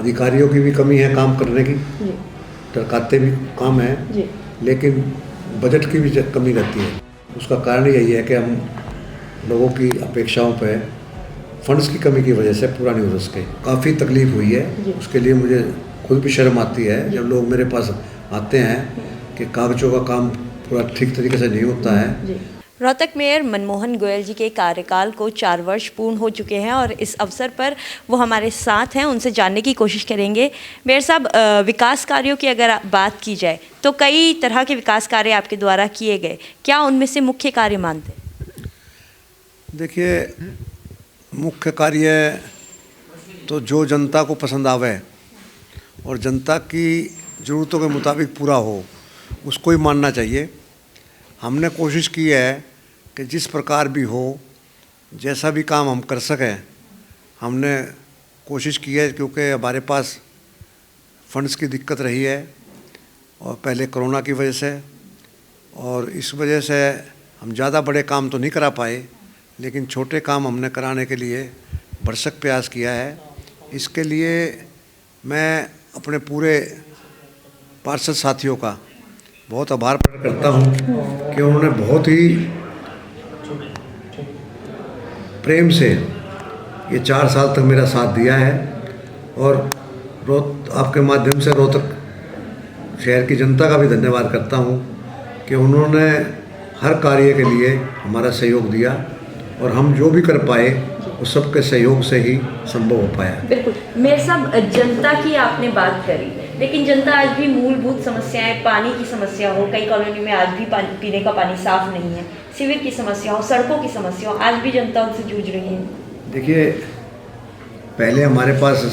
अधिकारियों की भी कमी है काम करने की, टरकाते भी काम है, लेकिन बजट की भी कमी रहती है। उसका कारण यही है कि हम लोगों की अपेक्षाओं पे फंड्स की कमी की वजह से पूरा नहीं हो सके। काफ़ी तकलीफ हुई है, उसके लिए मुझे खुद भी शर्म आती है जब लोग मेरे पास आते हैं कि कागजों का काम पूरा ठीक तरीके से नहीं होता है। रोहतक मेयर मनमोहन गोयल जी के कार्यकाल को 4 वर्ष पूर्ण हो चुके हैं और इस अवसर पर वो हमारे साथ हैं, उनसे जानने की कोशिश करेंगे। मेयर साहब, विकास कार्यों की अगर बात की जाए तो कई तरह के विकास कार्य आपके द्वारा किए गए, क्या उनमें से मुख्य कार्य मानते हैं? देखिए, मुख्य कार्य तो जो जनता को पसंद आवे और जनता की ज़रूरतों के मुताबिक पूरा हो, उसको ही मानना चाहिए। हमने कोशिश की है कि जिस प्रकार भी हो, जैसा भी काम हम कर सकें, हमने कोशिश की है, क्योंकि हमारे पास फंड्स की दिक्कत रही है और पहले कोरोना की वजह से, और इस वजह से हम ज़्यादा बड़े काम तो नहीं करा पाए, लेकिन छोटे काम हमने कराने के लिए भरसक प्रयास किया है। इसके लिए मैं अपने पूरे पार्षद साथियों का बहुत आभार प्रकट करता हूँ कि उन्होंने बहुत ही प्रेम से ये 4 साल तक मेरा साथ दिया है, और आपके माध्यम से रोहतक शहर की जनता का भी धन्यवाद करता हूँ कि उन्होंने हर कार्य के लिए हमारा सहयोग दिया, और हम जो भी कर पाए वो सबके सहयोग से ही संभव हो पाया। बिल्कुल मेयर साहब, जनता की आपने बात करी, लेकिन जनता आज भी मूलभूत समस्याएं, पानी की समस्या हो, कई कॉलोनी में आज भी पीने का पानी साफ नहीं है, सीवर की समस्या हो, सड़कों की समस्या हो, आज भी जनता उनसे जूझ रही है। देखिए, पहले हमारे पास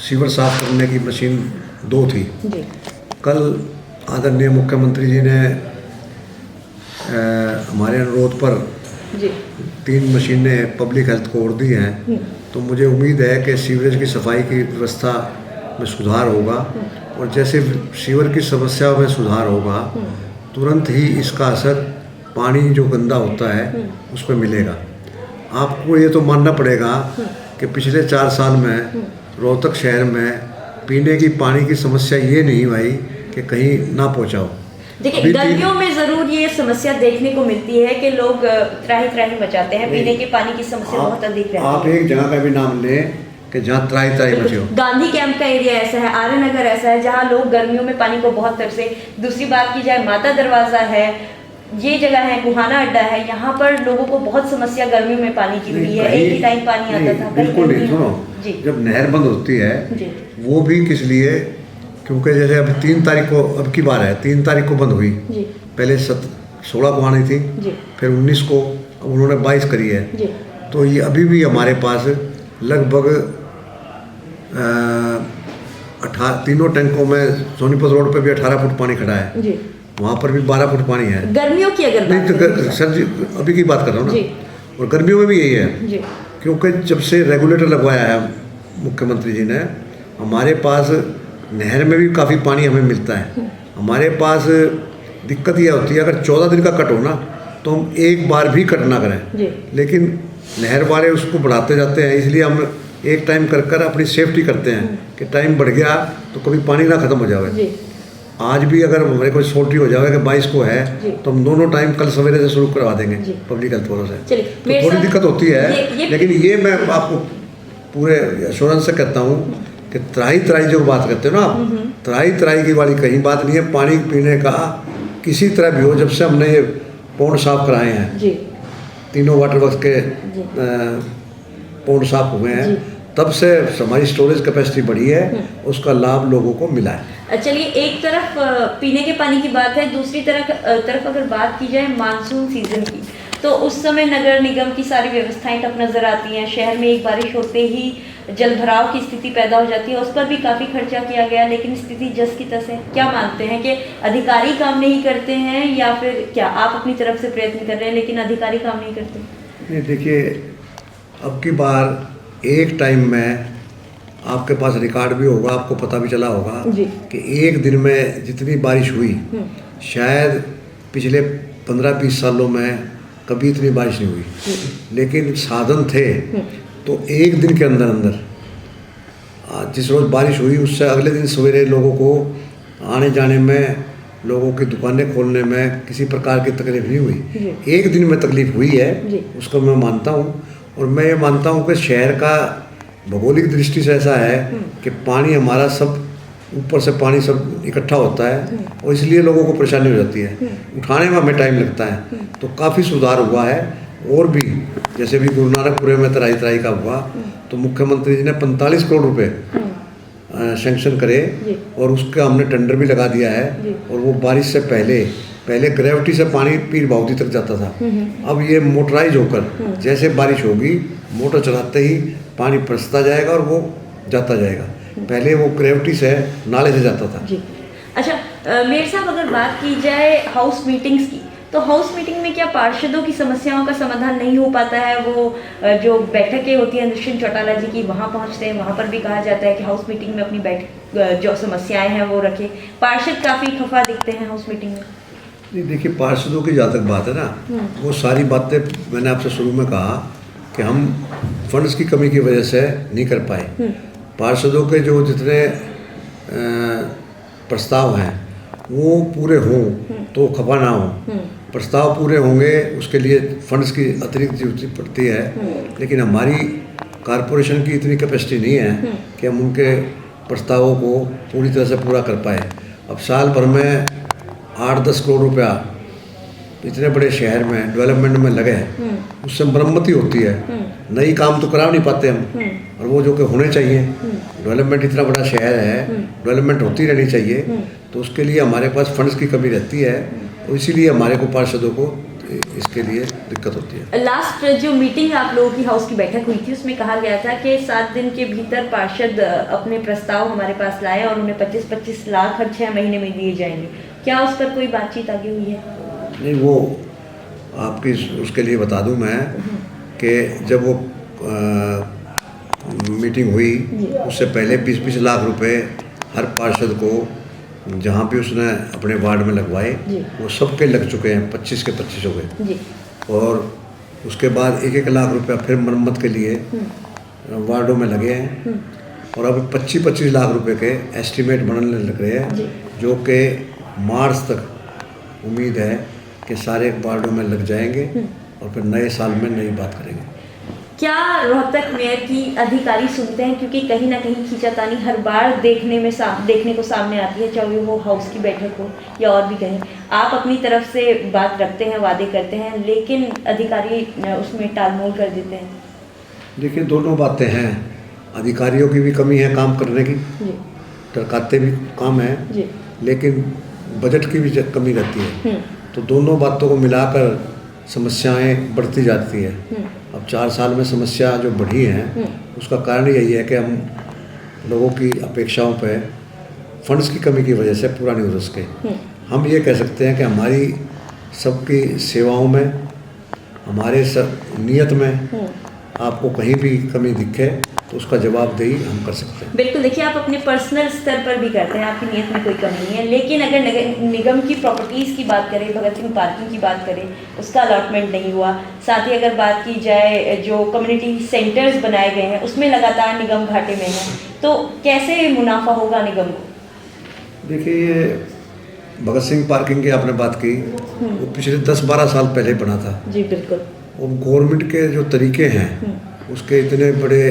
सीवर साफ करने की मशीन 2 थी जी। कल आदरणीय मुख्यमंत्री जी ने हमारे अनुरोध पर जी 3 मशीनें पब्लिक हेल्थ को और दी हैं, तो मुझे उम्मीद है कि सीवरेज की सफाई की व्यवस्था में सुधार होगा, और जैसे सीवर की समस्या में सुधार होगा, तुरंत ही इसका असर पानी जो गंदा होता है उस पर मिलेगा। आपको ये तो मानना पड़ेगा कि पिछले 4 साल में रोहतक शहर में पीने की पानी की समस्या ये नहीं भाई कि कहीं ना पहुँचाओ। देखिए, गर्मियों में जरूर ये समस्या देखने को मिलती है कि लोग त्राही त्राही मचाते हैं, पीने के पानी की समस्या बहुत अधिक रहती है। आप एक जगह का भी नाम लें कि जहाँ त्राही त्राही मची हो। गांधी कैंप का एरिया ऐसा है, आर्य नगर ऐसा है, जहाँ लोग गर्मियों में पानी को बहुत तरसे। दूसरी बात की जाए, माता दरवाजा है, ये जगह है, गुहाना अड्डा है, यहाँ पर लोगों को बहुत समस्या गर्मियों में पानी की हुई है। एक ही टाइम पानी आता था। बिल्कुल नहीं, सुनो, जब नहर बंद होती है वो भी किस लिए, क्योंकि जैसे अब 3 तारीख को, अब की बार है, 3 तारीख को बंद हुई, पहले 16 को आनी थी, फिर 19 को, अब उन्होंने 22 करी है, तो ये अभी भी हमारे पास लगभग तीनों टैंकों में सोनीपत रोड पे भी 18 फुट पानी खड़ा है, वहाँ पर भी 12 फुट पानी है। गर्मियों की अगर नहीं तो सर जी अभी की बात कर रहा हूँ ना, और गर्मियों में भी यही है, क्योंकि जब से रेगुलेटर लगवाया है मुख्यमंत्री जी ने, हमारे पास नहर में भी काफ़ी पानी हमें मिलता है। हमारे पास दिक्कत यह होती है, अगर 14 दिन का कट हो ना तो हम एक बार भी कट ना करें, लेकिन नहर वाले उसको बढ़ाते जाते हैं, इसलिए हम एक टाइम कर कर अपनी सेफ्टी करते हैं कि टाइम बढ़ गया तो कभी पानी ना ख़त्म हो जाए। आज भी अगर हमारे कोई सोल्टी हो जाए कि 22 को है तो हम दोनों टाइम कल सवेरे से शुरू करवा देंगे पब्लिक हेल्थ वालों से। तो थोड़ी दिक्कत होती है, लेकिन ये मैं आपको पूरे एश्योरेंस से कहता हूँ कि त्राही त्राही जो बात करते हो ना आप, त्राही त्राही की वाली कहीं बात नहीं है। पानी पीने का किसी तरह भी हो, जब से हमने ये पौंड साफ कराए हैं, तीनों वाटर वर्क्स के पौंड साफ हुए हैं, तब से हमारी स्टोरेज कैपेसिटी बढ़ी है, उसका लाभ लोगों को मिला है। चलिए, एक तरफ पीने के पानी की बात है, दूसरी तरफ अगर बात की जाए मानसून सीजन की, तो उस समय नगर निगम की सारी व्यवस्थाएं ठप नजर आती हैं। शहर में एक बारिश होते ही जल भराव की स्थिति पैदा हो जाती है, उस पर भी काफ़ी खर्चा किया गया, लेकिन स्थिति जस की तस है। क्या मानते हैं कि अधिकारी काम नहीं करते हैं, या फिर क्या आप अपनी तरफ से प्रयत्न कर रहे हैं लेकिन अधिकारी काम नहीं करते? नहीं, देखिए, अब की बार एक टाइम में आपके पास रिकॉर्ड भी होगा, आपको पता भी चला होगा कि एक दिन में जितनी बारिश हुई, शायद पिछले 15-20 सालों में कभी इतनी बारिश नहीं हुई। लेकिन साधन थे तो एक दिन के अंदर अंदर जिस रोज़ बारिश हुई उससे अगले दिन सवेरे लोगों को आने जाने में, लोगों की दुकानें खोलने में किसी प्रकार की तकलीफ नहीं हुई। एक दिन में तकलीफ हुई है, उसको मैं मानता हूँ। और मैं ये मानता हूँ कि शहर का भौगोलिक दृष्टि से ऐसा है कि पानी हमारा सब ऊपर से पानी सब इकट्ठा होता है और इसलिए लोगों को परेशानी हो जाती है, उठाने में हमें टाइम लगता है। तो काफ़ी सुधार हुआ है। और भी जैसे भी गुरु नानकपुरे में तराई का हुआ तो मुख्यमंत्री जी ने 45 करोड़ रुपए सेंक्शन करे और उसका हमने टेंडर भी लगा दिया है। और वो बारिश से पहले ग्रेविटी से पानी पीर बाउदी तक जाता था। अब ये मोटराइज होकर जैसे बारिश होगी मोटर चलाते ही पानी बरसता जाएगा और वो जाता जाएगा। पहले वो ग्रेविटी से नाले से जाता था। जी अच्छा, मेयर साहब अगर बात की जाए हाउस मीटिंग्स की, तो हाउस मीटिंग में क्या पार्षदों की समस्याओं का समाधान नहीं हो पाता है? वो जो बैठकें होती हैं निश्चिंत चौटाला जी की, वहाँ पहुँचते हैं, वहाँ पर भी कहा जाता है कि हाउस मीटिंग में अपनी बैठक जो समस्याएं हैं वो रखें। पार्षद काफ़ी खफा दिखते हैं हाउस मीटिंग में। नहीं, देखिए पार्षदों की जहाँ तक बात है ना, वो सारी बातें मैंने आपसे शुरू में कहा कि हम फंड्स की कमी की वजह से नहीं कर पाए। पार्षदों के जो जितने प्रस्ताव हैं वो पूरे हों तो खफा ना हो। प्रस्ताव पूरे होंगे उसके लिए फंड्स की अतिरिक्त जरूरत पड़ती है, लेकिन हमारी कॉरपोरेशन की इतनी कैपेसिटी नहीं है कि हम उनके प्रस्तावों को पूरी तरह से पूरा कर पाए। अब साल भर में 8-10 करोड़ रुपया इतने बड़े शहर में डेवलपमेंट में लगे हैं, उससे मरम्मती होती है, नई काम तो करा नहीं पाते हम। और वो जो कि होने चाहिए, डेवलपमेंट इतना बड़ा शहर है, डेवलपमेंट होती रहनी चाहिए, तो उसके लिए हमारे पास फंड्स की कमी रहती है और इसीलिए हमारे को पार्षदों को इसके लिए दिक्कत होती है। लास्ट जो मीटिंग आप लोगों की हाउस की बैठक हुई थी उसमें कहा गया था कि 7 दिन के भीतर पार्षद अपने प्रस्ताव हमारे पास लाए और उन्हें 25-25 लाख हर 6 महीने में दिए जाएंगे। क्या उस पर कोई बातचीत आगे हुई है? नहीं, वो आपकी उसके लिए बता दूं मैं कि जब वो मीटिंग हुई उससे पहले 20-20 लाख रुपए हर पार्षद को जहाँ भी उसने अपने वार्ड में लगवाए वो सबके लग चुके हैं, 25 के 25 हो गए। और उसके बाद 1-1 लाख रुपया फिर मरम्मत के लिए वार्डों में लगे हैं और अब 25-25 लाख रुपए के एस्टीमेट बनने लग रहे हैं, जो कि मार्च तक उम्मीद है कि सारे वार्डों में लग जाएंगे और फिर नए साल में नई बात करेंगे। क्या रोहतक मेयर की अधिकारी सुनते हैं? क्योंकि कहीं ना कहीं खींचातानी हर बार देखने को सामने आती है, चाहे वो हाउस की बैठक हो या और भी कहीं। आप अपनी तरफ से बात रखते हैं, वादे करते हैं, लेकिन अधिकारी उसमें टालमोल कर देते हैं। देखिए, दोनों बातें हैं। अधिकारियों की भी कमी है काम करने की, टरकाते भी काम है, लेकिन बजट की भी कमी रहती है। तो दोनों बातों को मिलाकर समस्याएं बढ़ती जाती है। अब 4 साल में समस्या जो बढ़ी है उसका कारण यही है कि हम लोगों की अपेक्षाओं पे फंड्स की कमी की वजह से पूरा नहीं हो सके। हम ये कह सकते हैं कि हमारी सबकी सेवाओं में, हमारे सब नियत में आपको कहीं भी कमी दिखे तो उसका जवाबदेही हम कर सकते हैं। बिल्कुल, देखिए आप अपने पर्सनल स्तर पर भी करते हैं, आपकी नीयत में कोई कमी नहीं है, लेकिन अगर निगम की प्रॉपर्टीज़ की बात करें, भगत सिंह पार्किंग की बात करें, उसका अलॉटमेंट नहीं हुआ। साथ ही अगर बात की जाए जो कम्युनिटी सेंटर्स बनाए गए हैं उसमें लगातार निगम घाटे में है, तो कैसे मुनाफा होगा निगम को? देखिए, भगत सिंह पार्किंग की आपने बात की, वो पिछले 10-12 साल पहले बना था। जी बिल्कुल। और गवर्नमेंट के जो तरीके हैं उसके इतने बड़े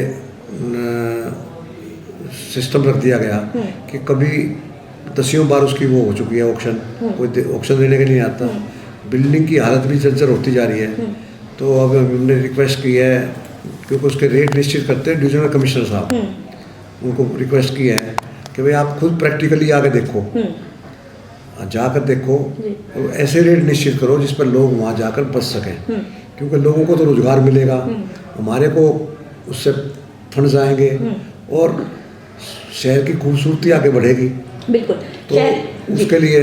सिस्टम रख दिया गया कि कभी 10 बार उसकी वो हो चुकी है ऑक्शन, कोई ऑक्शन देने के नहीं आता। बिल्डिंग की हालत भी जर्जर होती जा रही है। तो अब हमने रिक्वेस्ट की है, क्योंकि उसके रेट निश्चित करते हैं डिविजनल कमिश्नर साहब, उनको रिक्वेस्ट की है कि भाई आप खुद प्रैक्टिकली आके देखो, जाकर देखो और ऐसे रेट निश्चित करो जिस पर लोग वहाँ जाकर बच सकें, क्योंकि लोगों को तो रोजगार मिलेगा, हमारे को उससे फंड्स आएंगे और शहर की खूबसूरती आगे बढ़ेगी। बिल्कुल। तो उसके लिए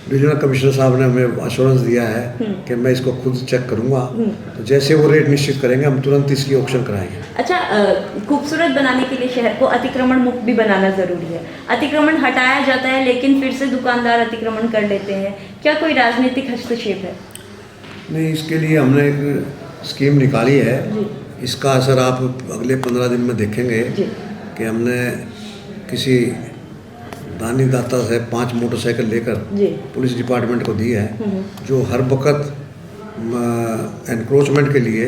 डिविजनल कमिश्नर साहब ने हमें अश्योरेंस दिया है कि मैं इसको खुद चेक करूंगा, तो जैसे वो रेट निश्चित करेंगे हम तुरंत इसकी ऑक्शन कराएंगे। अच्छा, खूबसूरत बनाने के लिए शहर को अतिक्रमण मुक्त भी बनाना ज़रूरी है। अतिक्रमण हटाया जाता है लेकिन फिर से दुकानदार अतिक्रमण कर लेते हैं, क्या कोई राजनीतिक हस्तक्षेप है? नहीं, इसके लिए हमने एक स्कीम निकाली है, इसका असर आप अगले 15 दिन में देखेंगे। कि हमने किसी दानी दाता से 5 मोटरसाइकिल लेकर जी पुलिस डिपार्टमेंट को दी है, जो हर वक्त एनक्रोचमेंट के लिए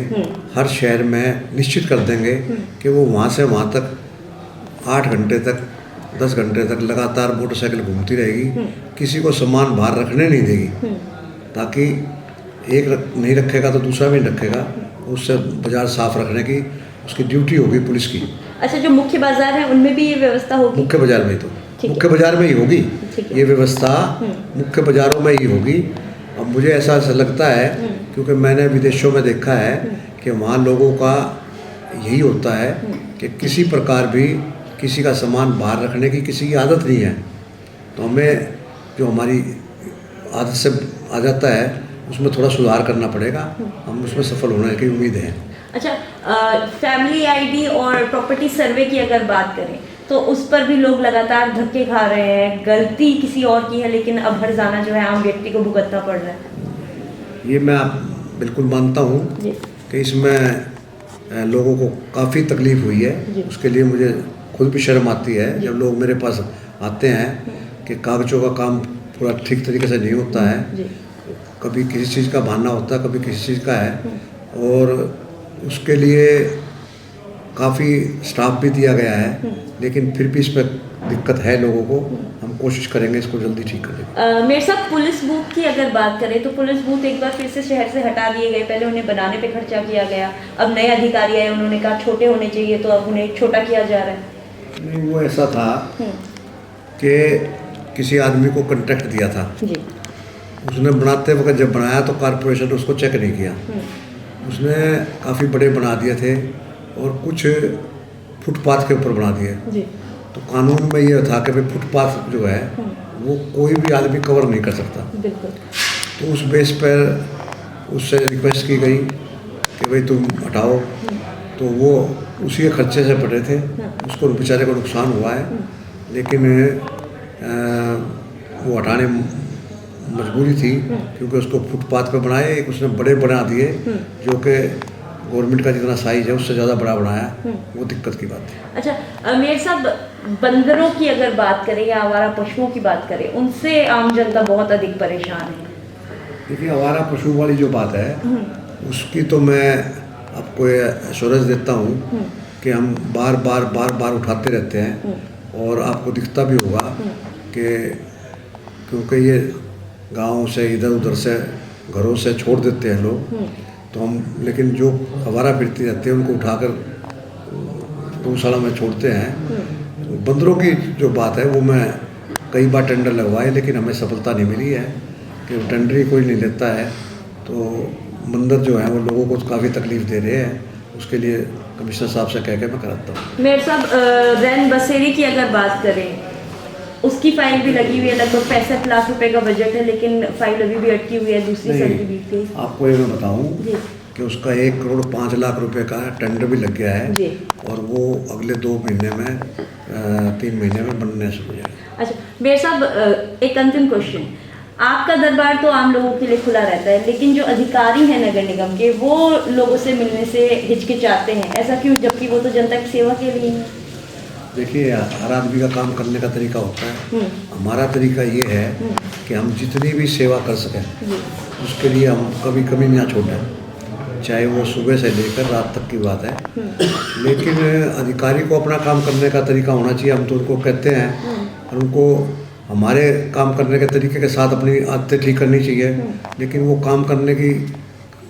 हर शहर में निश्चित कर देंगे कि वो वहाँ से वहाँ तक 8 घंटे तक 10 घंटे तक लगातार मोटरसाइकिल घूमती रहेगी, किसी को सामान बाहर रखने नहीं देगी, ताकि एक नहीं रखेगा तो दूसरा भी नहीं रखेगा, उससे बाज़ार साफ रखने की उसकी ड्यूटी होगी पुलिस की। अच्छा, जो मुख्य बाजार है उनमें भी ये व्यवस्था होगी? मुख्य बाजार में ही तो ठीक है। मुख्य बाजार में ही होगी ठीक है। ये व्यवस्था, मुख्य बाज़ारों में ही होगी। अब मुझे ऐसा लगता है, क्योंकि मैंने विदेशों में देखा है कि वहाँ लोगों का यही होता है कि किसी प्रकार भी किसी का सामान बाहर रखने की किसी की आदत नहीं है, तो हमें जो हमारी आदत से आ जाता है उसमें थोड़ा सुधार करना पड़ेगा, हम उसमें सफल होने की उम्मीद है। अच्छा, फैमिली आईडी और प्रॉपर्टी सर्वे की अगर बात करें तो उस पर भी लोग लगातार धक्के खा रहे हैं, गलती किसी और की है लेकिन अब हर्जाना जो है आम व्यक्ति को भुगतना पड़ रहा है। ये मैं बिल्कुल मानता हूँ कि इसमें लोगों को काफ़ी तकलीफ हुई है, उसके लिए मुझे खुद भी शर्म आती है जब लोग मेरे पास आते हैं कि कागज़ों का काम पूरा ठीक तरीके से नहीं होता है, कभी किसी चीज़ का बहाना होता है, कभी किसी चीज़ का है, और उसके लिए काफ़ी स्टाफ भी दिया गया है, लेकिन फिर भी इस पर दिक्कत है लोगों को। हम कोशिश करेंगे इसको जल्दी ठीक करने की। मेरे साथ पुलिस बूथ की अगर बात करें तो पुलिस बूथ एक बार फिर से शहर से हटा दिए गए, पहले उन्हें बनाने पे खर्चा किया गया, अब नए अधिकारी आए, उन्होंने कहा छोटे होने चाहिए तो अब उन्हें छोटा किया जा रहा है। नहीं, वो ऐसा था कि किसी आदमी को कॉन्ट्रैक्ट दिया था जी, उसने बनाते वक्त जब बनाया तो कारपोरेशन ने उसको चेक नहीं किया, उसने काफ़ी बड़े बना दिए थे और कुछ फुटपाथ के ऊपर बना दिए। जी, तो कानून में ये था कि भाई फुटपाथ जो है वो कोई भी आदमी कवर नहीं कर सकता। बिल्कुल। तो उस बेस पर उससे रिक्वेस्ट की गई कि भाई तुम हटाओ, तो वो उसी के खर्चे से पड़े थे, उसको बेचारे को नुकसान हुआ है, लेकिन वो हटाने मजबूरी थी क्योंकि उसको फुटपाथ पे बनाए, एक उसने बड़े बना दिए जो कि गवर्नमेंट का जितना साइज है उससे ज़्यादा बड़ा बनाया, वो दिक्कत की बात है। अच्छा, मेयर साहब, बंदरों की अगर बात करें या आवारा पशुओं की बात करें, उनसे आम जनता बहुत अधिक परेशान है। देखिए, आवारा पशु वाली जो बात है उसकी तो मैं आपको एश्योरेंस देता हूँ कि हम बार बार उठाते रहते हैं, और आपको दिखता भी होगा कि क्योंकि ये गाँव से इधर उधर से घरों से छोड़ देते हैं लोग, तो हम, लेकिन जो आवारा फिरती रहते हैं उनको उठाकर गौशाला में छोड़ते हैं। तो बंदरों की जो बात है वो मैं कई बार टेंडर लगवाए, लेकिन हमें सफलता नहीं मिली है कि टेंडर ही कोई नहीं लेता है। तो बंदर जो है वो लोगों को काफ़ी तकलीफ दे रहे हैं, उसके लिए कमिश्नर साहब से कह के मैं कराता हूँ। मेयर साहब, रैन बसेरी की अगर बात करें, उसकी फाइल भी लगी हुई है, लगभग 65 लाख रुपए का बजट है, लेकिन फाइल अभी भी अटकी हुई है दूसरी सर्टिफिकेट की। आपको ये मैं बताऊं कि उसका 1 करोड़ 5 लाख रुपए का टेंडर भी लग गया है जी, और वो अगले 2 महीने में 3 महीने में बनने शुरू हो जाएगा। अच्छा मेयर साहब, एक अंतिम क्वेश्चन, आपका दरबार तो आम लोगों के लिए खुला रहता है, लेकिन जो अधिकारी हैं नगर निगम के, वो लोगों से मिलने से हिचकिचाते हैं, ऐसा क्यों, जबकि वो तो जनता की सेवा के लिए है? देखिए, हर आदमी का काम करने का तरीका होता है। हमारा तरीका ये है कि हम जितनी भी सेवा कर सकें उसके लिए हम कभी कमी ना छोड़ें, चाहे वो सुबह से लेकर रात तक की बात है। लेकिन अधिकारी को अपना काम करने का तरीका होना चाहिए, हम तो उनको कहते हैं, और उनको हमारे काम करने के तरीके के साथ अपनी आदतें ठीक करनी चाहिए, लेकिन वो काम करने की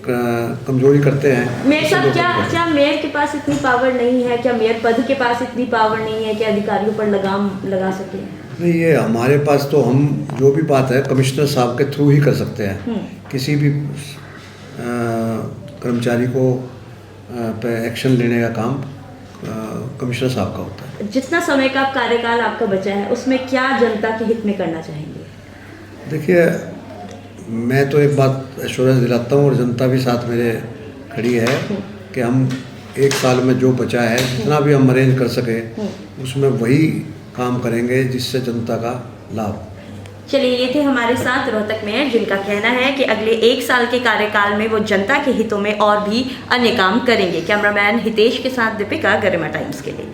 कमजोरी करते हैं। मेयर साहब, क्या मेयर के पास इतनी पावर नहीं है, क्या मेयर पद के पास इतनी पावर नहीं है कि अधिकारियों पर लगाम लगा सके? नहीं, ये हमारे पास तो हम जो भी बात है कमिश्नर साहब के थ्रू ही कर सकते हैं। किसी भी कर्मचारी को पे एक्शन लेने का काम कमिश्नर साहब का होता है। जितना समय का कार्यकाल आपका बचा है उसमें क्या जनता के हित में करना चाहेंगे? देखिए, मैं तो एक बात एश्योरेंस दिलाता हूँ और जनता भी साथ मेरे खड़ी है कि हम 1 साल में जो बचा है जितना भी हम अरेंज कर सके उसमें वही काम करेंगे जिससे जनता का लाभ। चलिए, ये थे हमारे साथ रोहतक मेयर, जिनका कहना है कि अगले 1 साल के कार्यकाल में वो जनता के हितों में और भी अन्य काम करेंगे। कैमरामैन हितेश के साथ दीपिका, गरिमा टाइम्स के लिए।